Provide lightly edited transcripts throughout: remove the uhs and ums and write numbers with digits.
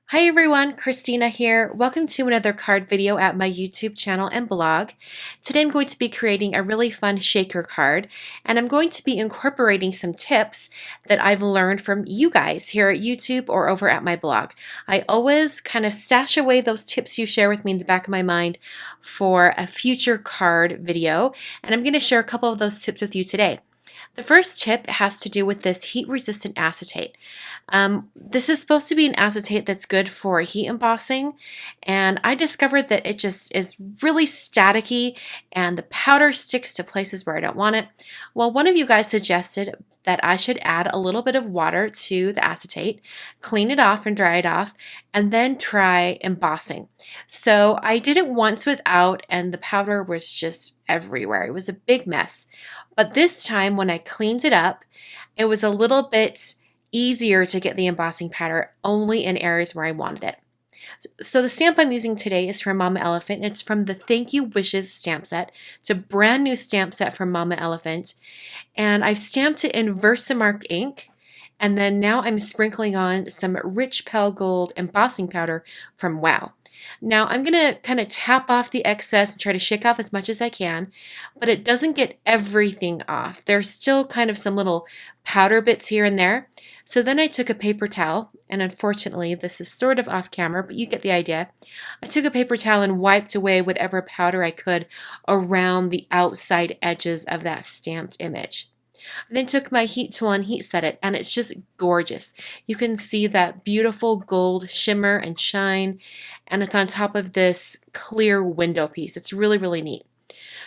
Hi everyone, Christina here. Welcome to another card video at my YouTube channel and blog. Today I'm going to be creating a really fun shaker card, and I'm going to be incorporating some tips that I've learned from you guys here at YouTube or over at my blog. I always kind of stash away those tips you share with me in the back of my mind for a future card video, and I'm going to share a couple of those tips with you today. The first tip has to do with this heat-resistant acetate. This is supposed to be an acetate that's good for heat embossing, and I discovered that it just is really staticky and the powder sticks to places where I don't want it. Well, one of you guys suggested that I should add a little bit of water to the acetate, clean it off and dry it off, and then try embossing. So I did it once without, and the powder was just everywhere. It was a big mess. But this time when I cleaned it up, it was a little bit easier to get the embossing powder only in areas where I wanted it. So the stamp I'm using today is from Mama Elephant. It's from the Thank You Wishes stamp set. It's a brand new stamp set from Mama Elephant. And I've stamped it in Versamark ink. And then now I'm sprinkling on some rich pale gold embossing powder from WOW. Now I'm going to kind of tap off the excess and try to shake off as much as I can, but it doesn't get everything off. There's still kind of some little powder bits here and there. So then I took a paper towel, and unfortunately this is sort of off camera, but you get the idea. I took a paper towel and wiped away whatever powder I could around the outside edges of that stamped image. I then took my heat tool and heat set it, and it's just gorgeous. You can see that beautiful gold shimmer and shine, and it's on top of this clear window piece. It's really, really neat.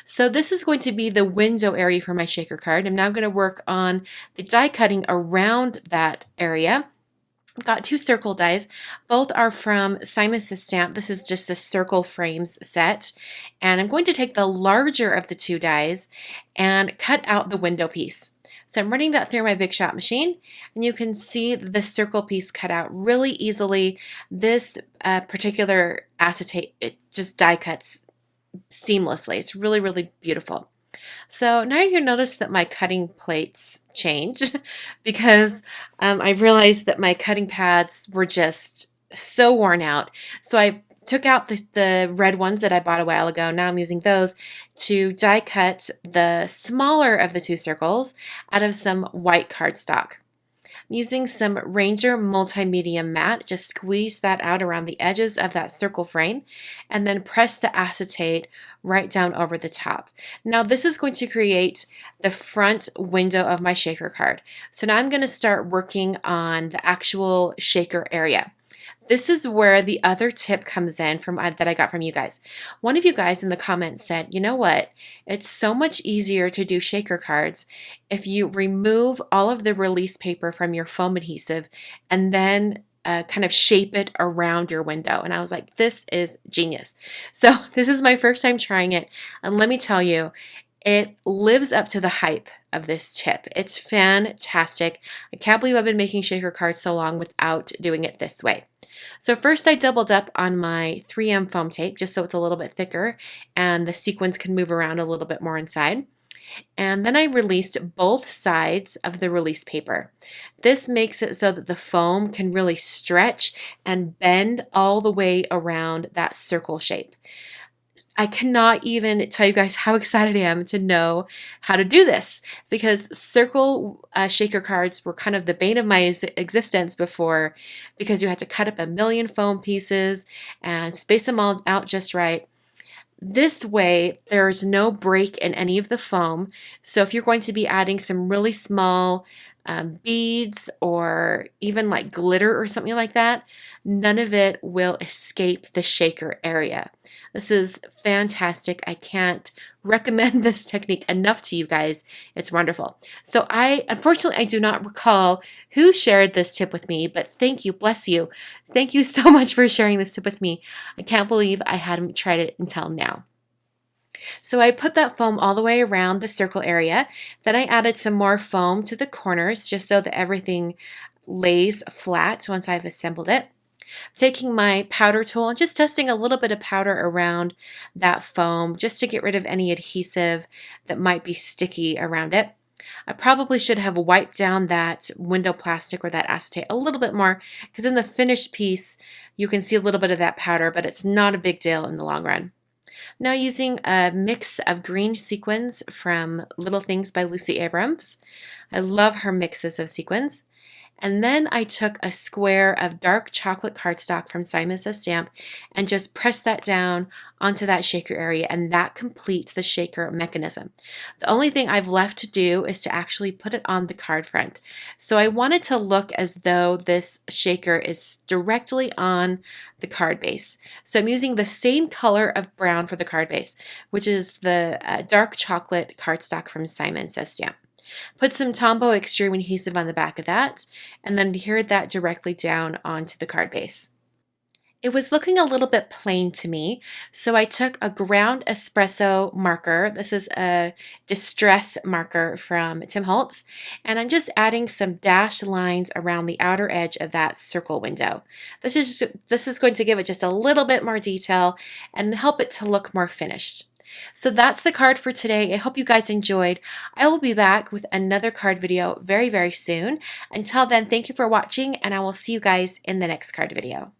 So this is going to be the window area for my shaker card. I'm now going to work on the die cutting around that area. I've got two circle dies. Both are from Simon Says Stamp. This is just the circle frames set. And I'm going to take the larger of the two dies and cut out the window piece. So I'm running that through my Big Shot machine, and you can see the circle piece cut out really easily. This particular acetate, it just die cuts seamlessly. It's really, really beautiful. So now you notice that my cutting plates changed because I realized that my cutting pads were just so worn out. So I took out the red ones that I bought a while ago. Now I'm using those to die cut the smaller of the two circles out of some white cardstock. Using some Ranger Multimedia Matte, just squeeze that out around the edges of that circle frame and then press the acetate right down over the top. Now this is going to create the front window of my shaker card. So now I'm going to start working on the actual shaker area. This is where the other tip comes in from that I got from you guys. One of you guys in the comments said, you know what? It's so much easier to do shaker cards if you remove all of the release paper from your foam adhesive and then kind of shape it around your window. And I was like, this is genius. So this is my first time trying it. And let me tell you, it lives up to the hype of this tip. It's fantastic. I can't believe I've been making shaker cards so long without doing it this way. So first I doubled up on my 3M foam tape just so it's a little bit thicker and the sequins can move around a little bit more inside. And then I released both sides of the release paper. This makes it so that the foam can really stretch and bend all the way around that circle shape. I cannot even tell you guys how excited I am to know how to do this, because circle shaker cards were kind of the bane of my existence before, because you had to cut up a million foam pieces and space them all out just right. This way, there's no break in any of the foam. So if you're going to be adding some really small beads or even like glitter or something like that, none of it will escape the shaker area. This is fantastic. I can't recommend this technique enough to you guys. It's wonderful. So unfortunately, I do not recall who shared this tip with me, but thank you, bless you. Thank you so much for sharing this tip with me. I can't believe I hadn't tried it until now. So I put that foam all the way around the circle area. Then I added some more foam to the corners just so that everything lays flat once I've assembled it. Taking my powder tool and just testing a little bit of powder around that foam just to get rid of any adhesive that might be sticky around it. I probably should have wiped down that window plastic or that acetate a little bit more, because in the finished piece you can see a little bit of that powder, but it's not a big deal in the long run. Now using a mix of green sequins from Little Things by Lucy Abrams. I love her mixes of sequins. And then I took a square of dark chocolate cardstock from Simon Says Stamp and just pressed that down onto that shaker area, and that completes the shaker mechanism. The only thing I've left to do is to actually put it on the card front. So I wanted to look as though this shaker is directly on the card base. So I'm using the same color of brown for the card base, which is the dark chocolate cardstock from Simon Says Stamp. Put some Tombow Extreme adhesive on the back of that, and then adhered that directly down onto the card base. It was looking a little bit plain to me, so I took a ground espresso marker. This is a distress marker from Tim Holtz, and I'm just adding some dashed lines around the outer edge of that circle window. This is going to give it just a little bit more detail and help it to look more finished. So that's the card for today. I hope you guys enjoyed. I will be back with another card video very, very soon. Until then, thank you for watching, and I will see you guys in the next card video.